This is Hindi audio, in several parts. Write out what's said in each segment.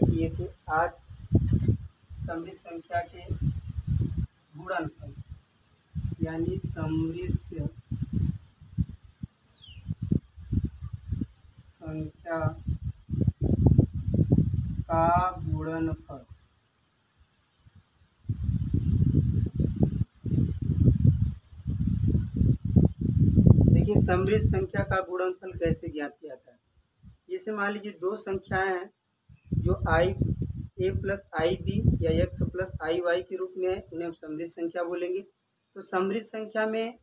किए थे आज समृद्ध संख्या के गुणनफल यानी समृद्ध संख्या का गुणनफल। देखिए समृद्ध संख्या का गुणनफल कैसे ज्ञात किया जाता है। जैसे मान लीजिए दो संख्याएं हैं जो a प्लस आई बी या x प्लस आई वाई के रूप में है, उन्हें हम समृद्ध संख्या बोलेंगे। तो समृद्ध संख्या में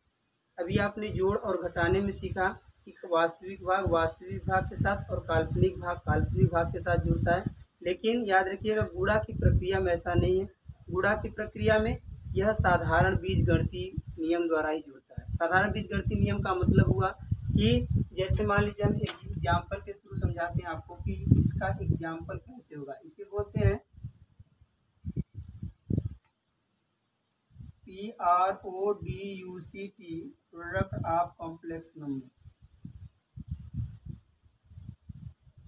अभी आपने जोड़ और घटाने में सीखा कि वास्तविक भाग के साथ और काल्पनिक भाग के साथ जुड़ता है। लेकिन याद रखिएगा गुणा की प्रक्रिया में ऐसा नहीं है। गुणा की प्रक्रिया में यह साधारण बीजगणितीय नियम द्वारा ही जुड़ता है। साधारण बीजगणितीय नियम का मतलब हुआ कि जैसे मान लीजिए हम एक एग्जाम्पल के थ्रू समझाते हैं आपको कि इसका एग्जाम्पल कैसे होगा। इसे बोलते हैं PRODUCT, product of complex number.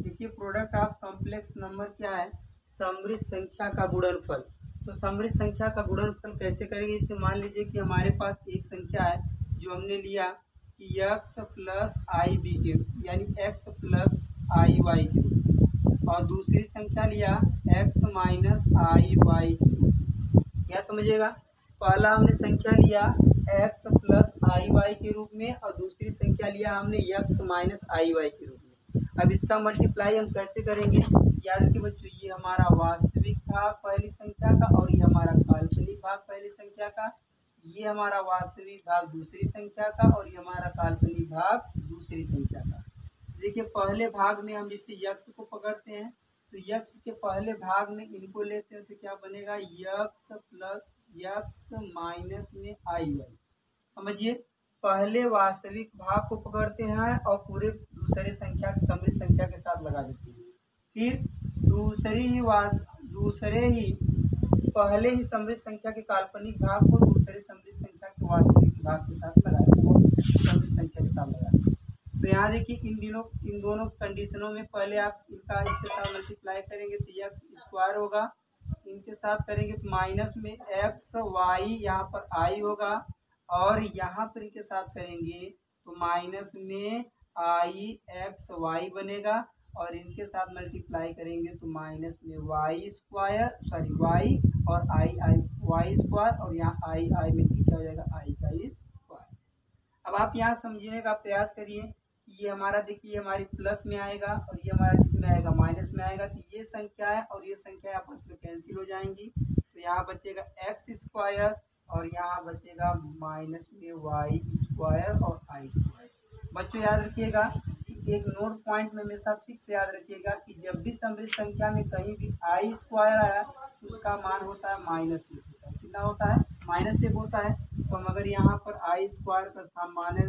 देखिए प्रोडक्ट ऑफ कॉम्प्लेक्स नंबर क्या है? समृद्ध संख्या का गुणनफल। तो समृद्ध संख्या का गुणनफल कैसे करेंगे? इसे मान लीजिए कि हमारे पास एक संख्या है जो हमने लिया कि x प्लस आई बी के यानी x प्लस आई वाई के रूप, और दूसरी संख्या लिया x माइनस आई वाई के रूप। क्या समझिएगा? पहला हमने संख्या लिया x प्लस आई वाई के रूप में और दूसरी संख्या लिया हमने x माइनस आई वाई के रूप में। अब इसका मल्टीप्लाई हम कैसे करेंगे? याद रखिए बच्चों, ये हमारा वास्तविक भाग पहली संख्या का और ये हमारा काल्पनिक भाग पहली संख्या का, ये हमारा वास्तविक भाग दूसरी संख्या का और ये हमारा काल्पनिक भाग दूसरी संख्या का। देखिए पहले भाग में हम जैसे x को पकड़ते हैं तो x के पहले भाग में इनको लेते हैं तो क्या बनेगा? x प्लस x माइनस में आई वाई। समझिए पहले वास्तविक भाग को पकड़ते हैं और पूरे दूसरे संख्या समृद्ध संख्या के साथ लगा देते हैं। फिर दूसरे ही पहले ही समृद्ध संख्या के काल्पनिक भाग को दूसरे समृद्ध संख्या के वास्तविक भाग के साथ लगा देते हैं, समृद्ध संख्या के साथ लगा देते हैं। तो यहाँ देखिए इन दोनों कंडीशनों में पहले आप इनका इसके साथ मल्टीप्लाई करेंगे तो x स्क्वायर होगा, इनके साथ करेंगे तो माइनस में x वाई यहाँ पर आई होगा और यहाँ पर इनके साथ करेंगे तो माइनस में आई एक्स वाई बनेगा और इनके साथ मल्टीप्लाई करेंगे तो माइनस में वाई और आई वाई स्क्वायर और यहाँ आई में क्या हो जाएगा? आई का स्क्वायर। अब आप यहाँ समझने का प्रयास करिए कि ये हमारा देखिए हमारी प्लस में आएगा और ये हमारा किसमें आएगा? माइनस में आएगा। तो ये संख्या है और ये संख्या आपस में कैंसिल हो जाएंगी तो यहाँ बचेगा एक्स स्क्वायर और यहाँ बचेगा माइनस में वाई स्क्वायर और आई स्क्वायर। बच्चों याद रखिएगा एक नोट पॉइंट में हमेशा फिक्स याद रखिएगा कि जब भी समृद्ध संख्या में कहीं भी आई स्क्वायर आया तो उसका मान होता है माइनस एक होता है। कितना होता है? माइनस एक होता है। तो हम अगर यहाँ पर आई स्क्वायर का स्थान माने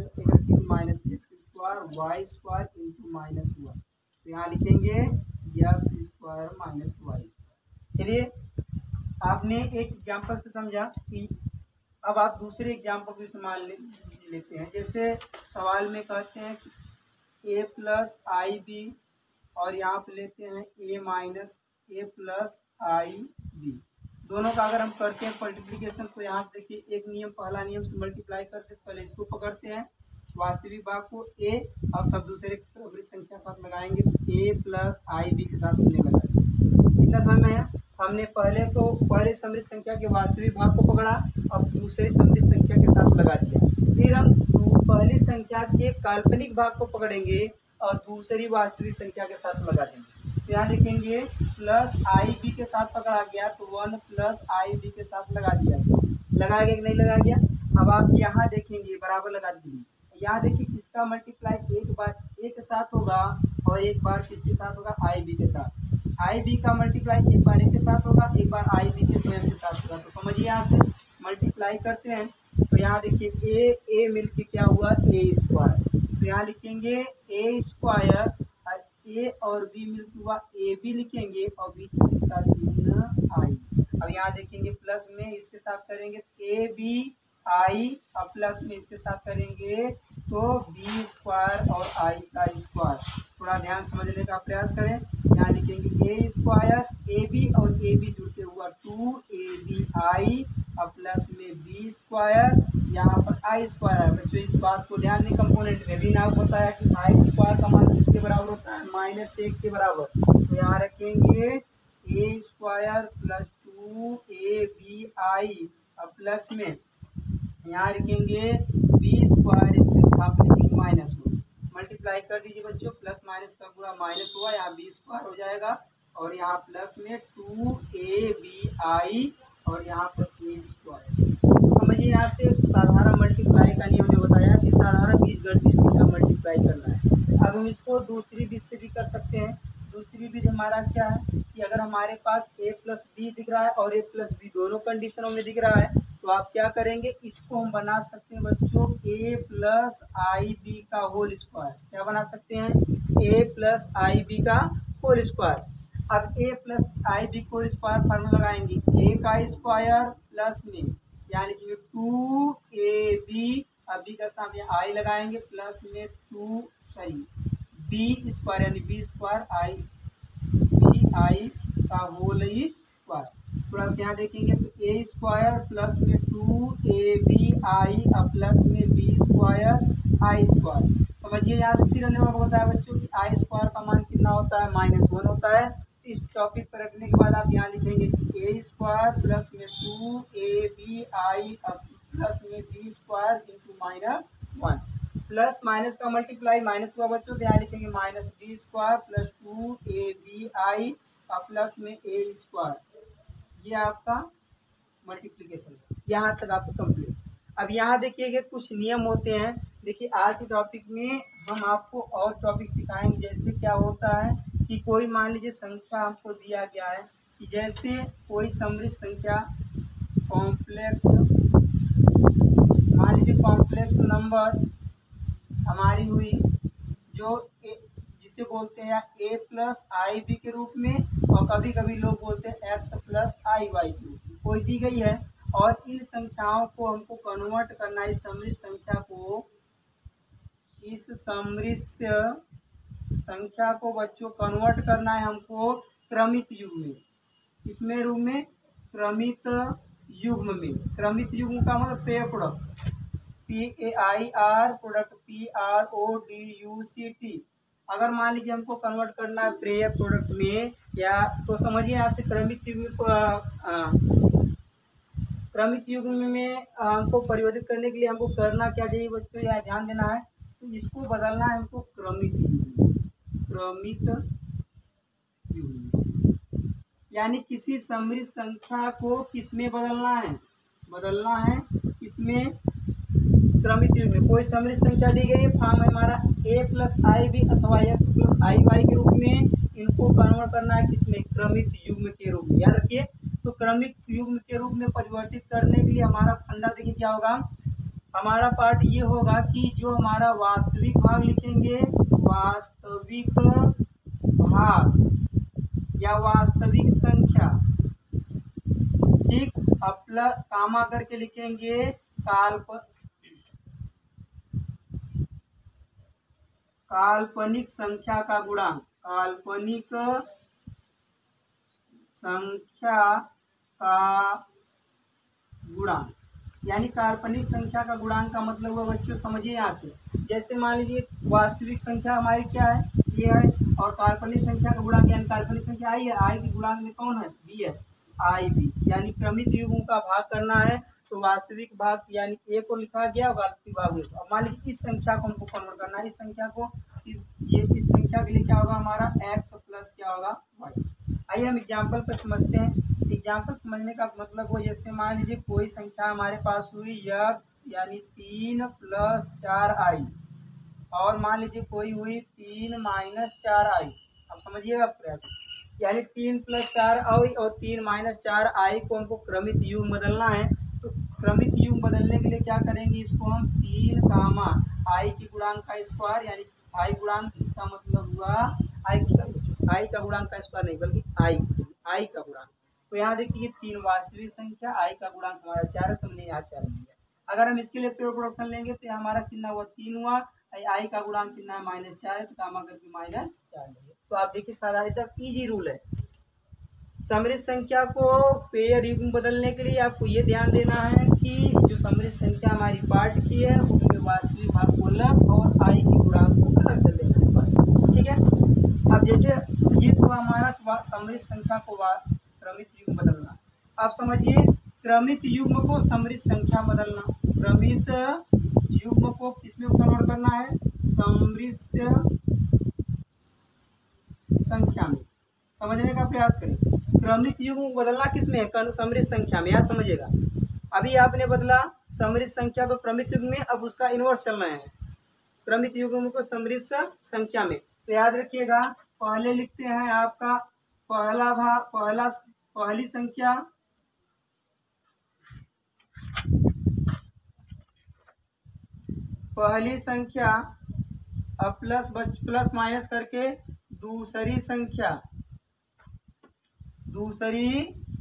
minus X square Y square into minus one, तो यहाँ लिखेंगे X square minus Y square. चलिए आपने एक एग्जाम्पल से समझा कि अब आप दूसरे एग्जाम्पल भी मान लेते हैं। जैसे सवाल में कहते हैं कि a प्लस आई बी और यहाँ पे लेते हैं a minus A plus I B. दोनों का अगर हम करते हैं मल्टीप्लिकेशन तो यहाँ से देखिए एक नियम पहला नियम से मल्टीप्लाई करते हैं, पहले इसको पकड़ते हैं वास्तविक भाग को a और सब दूसरे संख्या साथ लगाएंगे तो a प्लस आई बी के साथ हमने लगाया। कितना समय है? हमने पहले समृद्ध संख्या के वास्तविक भाग को पकड़ा और दूसरे समृद्ध संख्या के साथ लगा दिया। फिर हम पहली संख्या के काल्पनिक भाग को पकड़ेंगे और दूसरी वास्तविक संख्या के साथ लगा देंगे। तो यहाँ देखेंगे प्लस आई बी के साथ पकड़ा गया तो 1 प्लस आई बी के साथ लगा दिया। लगा गया कि नहीं लगा गया? अब आप यहाँ देखेंगे बराबर लगा दीजिए। यहाँ देखिए इसका मल्टीप्लाई एक बार ए के साथ होगा और एक बार किसके साथ होगा? आई बी के साथ। आई बी का मल्टीप्लाई एक बार ए के साथ होगा, एक बार आई बी के स्वयं के साथ होगा। तो समझिए यहाँ से मल्टीप्लाई करते हैं तो यहाँ देखिए ए मिलके क्या हुआ? ए स्क्वायर। तो यहाँ लिखेंगे ए स्क्वायर, ए और बी मिलके हुआ ए बी लिखेंगे और बी के साथ आई। अब यहाँ देखेंगे प्लस में इसके साथ करेंगे ए बी आई और प्लस में इसके साथ करेंगे तो बी स्क्वायर और आई का स्क्वायर। थोड़ा ध्यान समझने का प्रयास करें। यहाँ लिखेंगे ए स्क्वायर ए बी और ए बी जुड़ते हुआ 2ABI और प्लस में बी स्क्वायर, यहाँ पर आई स्क्वायर है बच्चों। इस बात को ध्यान दें, कंपोनेंट में भी ना बताया कि आई स्क्वायर का मान किसके बराबर होता है, -1 के बराबर। तो यहाँ रखेंगे ए स्क्वायर प्लस 2ABI और प्लस में यहाँ रखेंगे बी स्क्वायर, इसके स्थान पर लिखेंगे -1। मल्टीप्लाई कर दीजिए बच्चों, प्लस माइनस का पूरा माइनस हुआ, यहाँ बी स्क्वायर हो जाएगा और यहाँ प्लस में 2ABI और यहाँ पर ए स्क्वायर। समझिए यहाँ से साधारण मल्टीप्लाई का नियम ने बताया कि साधारण बीजगणित संख्या मल्टीप्लाई करना है। अब हम इसको दूसरी विधि से भी कर सकते हैं। दूसरी विधि हमारा क्या है कि अगर हमारे पास a प्लस बी दिख रहा है और a प्लस बी दोनों कंडीशनों में दिख रहा है, तो आप क्या करेंगे, इसको हम बना सकते हैं बच्चों a प्लस आई बी का होल स्क्वायर। क्या बना सकते हैं, a प्लस आई बी का होल स्क्वायर। अब a प्लस आई बी को स्क्वायर फॉर्मूला लगाएंगे, a का स्क्वायर प्लस में यानी कि 2AB, अब बी का सामने आई लगाएंगे प्लस में बी स्क्वायर यानी B square I B I का होल स्क्वायर। थोड़ा ध्यान देखेंगे तो ए स्क्वायर प्लस में 2ABI और प्लस में बी स्क्वायर आई स्क्वायर। समझिए यहाँ से फिर हमने बताया बच्चों कि आई स्क्वायर का मान कितना होता है, -1 होता है। इस टॉपिक पर रखने के बाद आप यहाँ लिखेंगे ए स्क्वायर प्लस में 2ABI प्लस में B square into -1। Plus minus का मल्टीप्लाई माइनस हुआ बच्चों, तो यहाँ लिखेंगे -b square plus 2ABI plus में ए स्क्वायर। ये आपका मल्टीप्लिकेशन है, यहाँ तक आपको कंप्लीट। अब यहाँ देखिएगा कुछ नियम होते हैं। देखिए आज के टॉपिक में हम आपको और टॉपिक सिखाएंगे। जैसे क्या होता है कि कोई मान लीजिए संख्या हमको दिया गया है कि जैसे कोई समृद्ध संख्या कॉम्प्लेक्स, मान लीजिए कॉम्प्लेक्स नंबर हमारी हुई जो जिसे बोलते हैं a प्लस आई बी के रूप में, और कभी कभी लोग बोलते हैं x प्लस आई वाई के रूप में कोई दी गई है। और इन संख्याओं को हमको कन्वर्ट करना है, इस समृद्ध संख्या को, इस समृद्ध संख्या को बच्चों कन्वर्ट करना है हमको क्रमित युग्म में। इसमें रूप में क्रमित युग्म में, क्रमित युग्म का मतलब pair product, PAIR product PRODUCT। अगर मान लीजिए हमको कन्वर्ट करना है पेयर प्रोडक्ट में, या तो समझिए यहाँ से क्रमित युग्म में हमको परिवर्तित करने के लिए हमको करना क्या चाहिए बच्चों, यहाँ ध्यान देना है। तो इसको बदलना है हमको क्रमित युग्म, यानी किसी समृद्ध संख्या को किस में बदलना है, इसमें क्रमित युग्म में। कोई समृद्ध संख्या दी गई है, फॉर्म है हमारा a प्लस आई बी अथवा x प्लस आई वाई के रूप में, इनको कन्वर्ट करना है किसमें, क्रमित युग्म के रूप में। याद रखिए, तो क्रमित युग्म के रूप में परिवर्तित करने के लिए हमारा फंडा देखिए क्या होगा, हमारा पार्ट ये होगा कि जो हमारा वास्तविक भाग लिखेंगे, वास्तविक भाग या वास्तविक संख्या, ठीक। अब प्लस कामा करके लिखेंगे काल्पनिक संख्या का गुणांक, काल्पनिक संख्या का गुणांक, यानी काल्पनिक संख्या का गुणांक का मतलब हुआ बच्चों, समझिए यहाँ से, जैसे मान लीजिए वास्तविक संख्या हमारी क्या है, ये है, और काल्पनिक संख्या का गुणांक यानी काल्पनिक संख्या आई है, आई के गुणांक में कौन है, बी है, आई बी। यानी क्रमित युग्म का भाग करना है, तो वास्तविक भाग यानी ए को लिखा गया, वास्तविक भाग में। अब मान लीजिए इस संख्या को हमको कन्वर्ट करना है, इस संख्या को, ये इस संख्या के लिए क्या होगा हमारा x प्लस क्या होगा y। आइए हम एग्जाम्पल पर समझते हैं। एग्जाम्पल समझने का मतलब वो, जैसे मान लीजिए कोई संख्या हमारे पास हुई x यानी 3 + 4i, और मान लीजिए कोई हुई 3 - 4i। अब समझिएगा प्रयास, यानी 3 + 4i और 3 - 4i को हमको क्रमित युग्म बदलना है। तो क्रमित युग्म बदलने के लिए क्या करेंगे, इसको हम 3 कामा आई की गुणांक का स्क्वायर, यानी आई गुणांक, इसका मतलब हुआ आई का गुणांक का स्क्वायर नहीं बल्कि आई का गुणांक। तो यहाँ देखिए 3 वास्तविक संख्या, आई का गुणांक हमारा 4 है, तो हमने यहाँ 4 लिया। अगर हम इसके लिए पेयर प्रोडक्शन लेंगे तो हमारा कितना हुआ, 3 हुआ, आई का गुणांक कितना है, -4 है, तो कामा करके -4 लेंगे। तो आप देखिए सारा एकदम इजी रूल है, समृद्ध संख्या को पेयर युग्म बदलने के लिए आपको ये ध्यान देना है कि जो समृद्ध संख्या हमारी पार्ट की है उसमें वास्तविक भाग को लग और आई के गुणांक को अलग कर देना है बस। ठीक है। अब जैसे ये तो हमारा समृद्ध संख्या को क्रमित युग्म बदलना। अब समझिए क्रमित युग्म को समृद्ध संख्या बदलना, क्रमित युग्म को किसमें कन्वर्ट करना है, समृद्ध संख्या में। समझने का प्रयास करें। क्रमित युग्म बदलना किसमें है, समृद्ध संख्या में। याद समझिएगा, अभी आपने बदला समृद्ध संख्या को क्रमित युग्म में, अब उसका इनवर्स चलना है क्रमित युग्म को समृद्ध संख्या में। तो याद रखिएगा, पहले लिखते हैं आपका पहला भाग, पहली संख्या अब प्लस माइनस करके दूसरी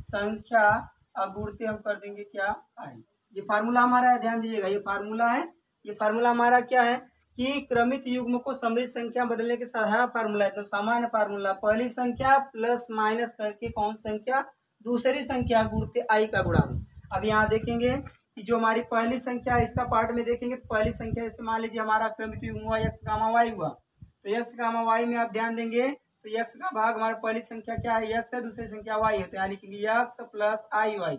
संख्या अब गुणते हम कर देंगे क्या, आई। ये फार्मूला हमारा है, ध्यान दीजिएगा, ये फार्मूला है। ये फार्मूला हमारा क्या है कि क्रमित युग्म को समृद्ध संख्या बदलने के साधारण फार्मूला है, तो सामान्य फार्मूला पहली संख्या प्लस माइनस करके कौन संख्या, दूसरी संख्या गुणते आई का गुणांक। अब यहाँ देखेंगे कि जो हमारी पहली संख्या है इसका पार्ट में देखेंगे तो पहली संख्या जैसे मान लीजिए हमारा क्रमित युग्म हुआ एक्स गामा वाई हुआ, तो एक्स गामा वाई में आप ध्यान देंगे तो एक्स का भाग हमारी पहली संख्या क्या है, एक्स है, दूसरी संख्या वाई है, तो यानी कि एक्स प्लस आई वाई।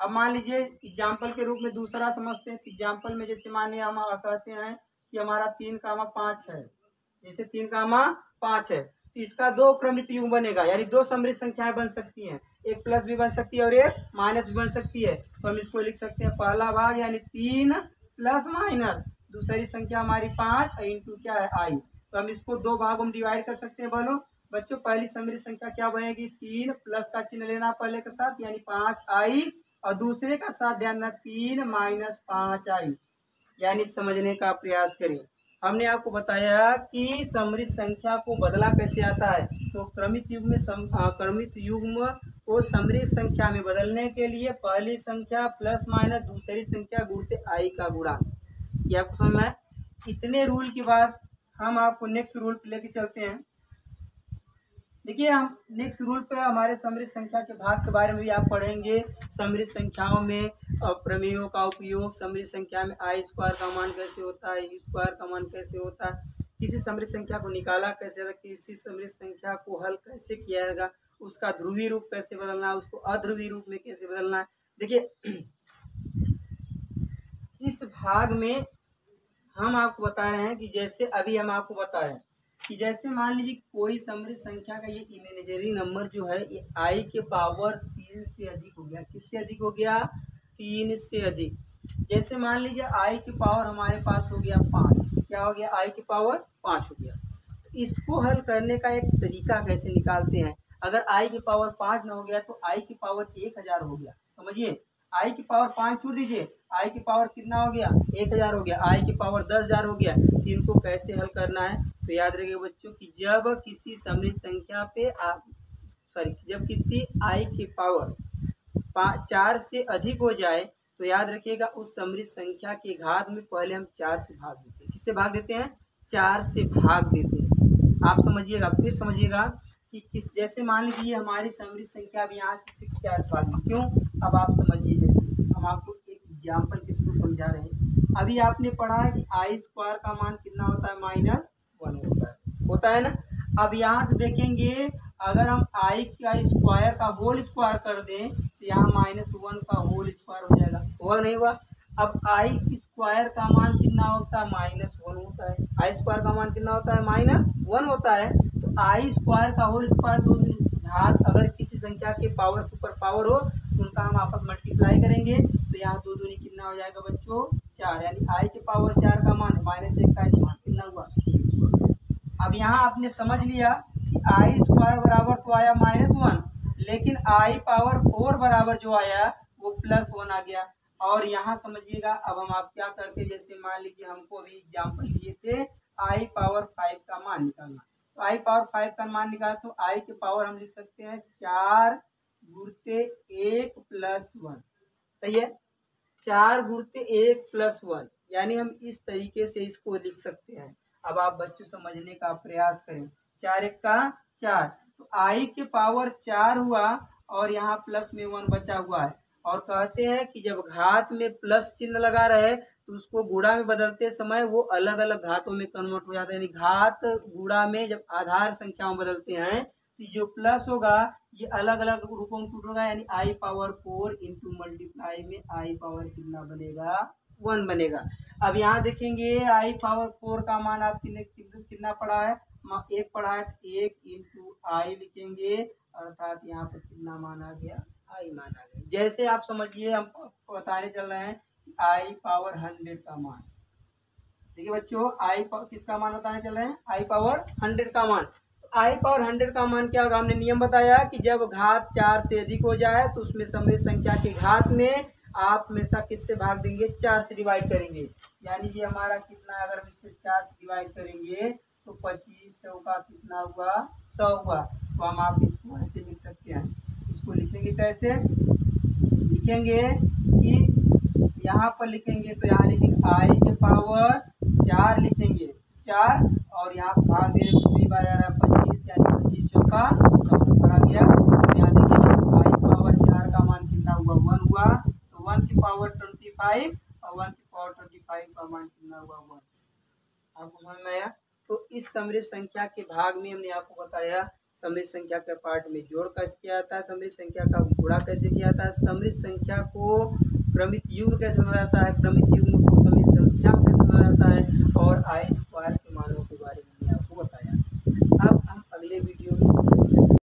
अब मान लीजिए एग्जाम्पल के रूप में दूसरा समझते हैं। एग्जाम्पल में जैसे मानिए हम कहते हैं कि हमारा 3,5 है, जैसे 3,5 है, तो इसका दो क्रमित युग्म बनेगा, यानी दो समृद्ध संख्याएं बन सकती हैं, एक प्लस भी बन सकती है और एक माइनस भी बन सकती है। तो हम इसको लिख सकते हैं पहला भाग यानी 3 प्लस माइनस, दूसरी संख्या हमारी 5 इंटू क्या है, आई। तो हम इसको दो भागों में डिवाइड कर सकते हैं। बोलो बच्चों, पहली समृद्ध संख्या क्या बनेगी, 3 प्लस का चिन्ह लेना पहले के साथ यानी 5 आई, और दूसरे का साथ ध्यान रखना 3 माइनस 5 आई, यानी समझने का प्रयास करें। हमने आपको बताया कि समृद्ध संख्या को बदला कैसे आता है, तो क्रमित युग्म को समृद्ध संख्या में बदलने के लिए पहली संख्या प्लस माइनस दूसरी संख्या गुणते आई का गुणांक। ये आपको समझ में आया। इतने रूल के बाद हम आपको नेक्स्ट रूल पे लेके चलते हैं। देखिए, हम नेक्स्ट रूल पे हमारे समृद्ध संख्या के भाग के बारे में भी आप पढ़ेंगे। समृद्ध संख्याओं में प्रमेयों का उपयोग, समृद्ध संख्या में आई स्क्वायर का मान कैसे होता है, यू स्क्वायर का मान कैसे होता है, किसी समृद्ध संख्या को निकाला कैसे जाएगा, किसी समृद्ध संख्या को हल कैसे किया जाएगा, उसका ध्रुवीय रूप कैसे बदलना है, उसको अध्रुवीय रूप में कैसे बदलना है। देखिए, इस भाग में हम आपको बता रहे हैं कि जैसे अभी हम आपको बताएं कि जैसे मान लीजिए कोई समृद्ध संख्या का ये इमेजिनरी नंबर जो है ये आई के पावर 3 से अधिक हो गया। किससे अधिक हो गया, 3 से अधिक। जैसे मान लीजिए आई की पावर हमारे पास हो गया 5, क्या हो गया, आई की पावर 5 हो गया। तो इसको हल करने का एक तरीका कैसे निकालते हैं, अगर आई की पावर 5 ना हो गया तो आई की पावर 1000 हो गया। समझिए, आई की पावर 5 छोड़ दीजिए, आई की पावर कितना हो गया, 1000 हो गया, आई की पावर 10,000 हो गया। तो इनको कैसे हल करना है, तो याद रखिए बच्चों कि जब किसी समृद्ध संख्या पे जब किसी आई की पावर 4 से अधिक हो जाए तो याद रखिएगा उस समृद्ध संख्या के घात में पहले हम 4 से भाग देते हैं। किससे भाग देते हैं, 4 से भाग देते हैं। आप समझिएगा, फिर समझिएगा कि किस, जैसे मान लीजिए हमारी समृद्ध संख्या अब यहाँ से 6 4 से भाग, क्यों, अब आप समझिए। जैसे हम आपको एक एग्जाम्पल के थ्रू समझा रहे हैं। अभी आपने पढ़ा है कि आई स्क्वायर का मान कितना होता है, -1 होता है ना। अब यहाँ से देखेंगे अगर हम आई का स्क्वायर का होल स्क्वायर कर दें तो यहाँ -1 का होल स्क्वायर हो जाएगा, हुआ नहीं हुआ। अब आई स्क्वायर का मान कितना होता है, -1 होता है। आई स्क्वायर का मान कितना होता है, -1 होता है। तो आई स्क्वायर का होल स्क्वायर दो घात अगर किसी संख्या के पावर के ऊपर पावर हो तो उनका हम आपस मल्टीप्लाई करेंगे तो यहाँ 2 दूनी कितना हो जाएगा बच्चों, 4, यानी आई के पावर 4 का मान -1 का मान कितना हुआ, 3। अब यहाँ आपने समझ लिया कि आई स्क्वायर बराबर तो आया -1, लेकिन आई पावर 4 बराबर जो आया वो +1 आ गया। और यहाँ समझिएगा, अब हम आप क्या करते, जैसे मान लीजिए हमको अभी एग्जाम्पल दिए थे आई पावर 5 का मान निकालना, तो आई पावर 5 का मान निकाल, तो आई की पावर हम लिख सकते हैं 4 गुणते 1 + 1, सही है, 4 गुणते 1 + 1, यानी हम इस तरीके से इसको लिख सकते हैं। अब आप बच्चों समझने का प्रयास करें, 4 × 1 = 4, तो आई के पावर 4 हुआ और यहाँ प्लस में 1 बचा हुआ है। और कहते हैं कि जब घात में प्लस चिन्ह लगा रहे तो उसको गुणा में बदलते समय वो अलग अलग घातों में कन्वर्ट हो जाता है। यानी घात गुणा में जब आधार संख्या में बदलते हैं तो जो प्लस होगा ये अलग अलग रूपों में टूट होगा। यानी आई पावर 4 इंटू मल्टीप्लाई में आई पावर कितना बनेगा, 1 बनेगा। अब यहाँ देखेंगे आई पावर 4 का मान आप कितना पड़ा है, 1 पड़ा है, 1 इंटू आई लिखेंगे अर्थात यहाँ पर कितना मान आ गया, आई मान आ गया। जैसे आप समझिए हम बताने चल रहे हैं आई पावर 100 का मान। देखिए बच्चों आई किसका मान बताने चल रहे हैं, आई पावर 100 का मान। तो आई पावर 100 का मान क्या होगा, हमने नियम बताया कि जब घात 4 से अधिक हो जाए तो उसमें समृद्ध संख्या के घात में आप हमेशा किससे भाग देंगे, 4 से डिवाइड करेंगे। यानी ये हमारा कितना, अगर इससे 4 से डिवाइड करेंगे तो 25 का कितना हुआ, 100 हुआ। तो हम आप इसको ऐसे लिख सकते हैं। इसको लिखेंगे कैसे, लिखेंगे कि यहाँ पर लिखेंगे तो यहाँ लिखेंगे आई के पावर 4 लिखेंगे 4 और यहाँ भाग दे 25 यानी 25 का 100 पड़ा गया। तो यहाँ देखिए आई पावर 4 का मान कितना हुआ, 1 हुआ। तो 1 की पावर 25 और 1 की पावर 25 का मान कितना हुआ, 1। आपको समझ में आया। तो इस समृद्ध संख्या के भाग में हमने आपको बताया समृद्ध संख्या के पार्ट में जोड़ कैसे किया जाता है, समृद्ध संख्या का गुणा कैसे किया जाता है, समृद्ध संख्या को क्रमित युग्म कैसे बनाया जाता है, क्रमित युग्म को समृद्ध संख्या कैसे बनाया जाता है, और आई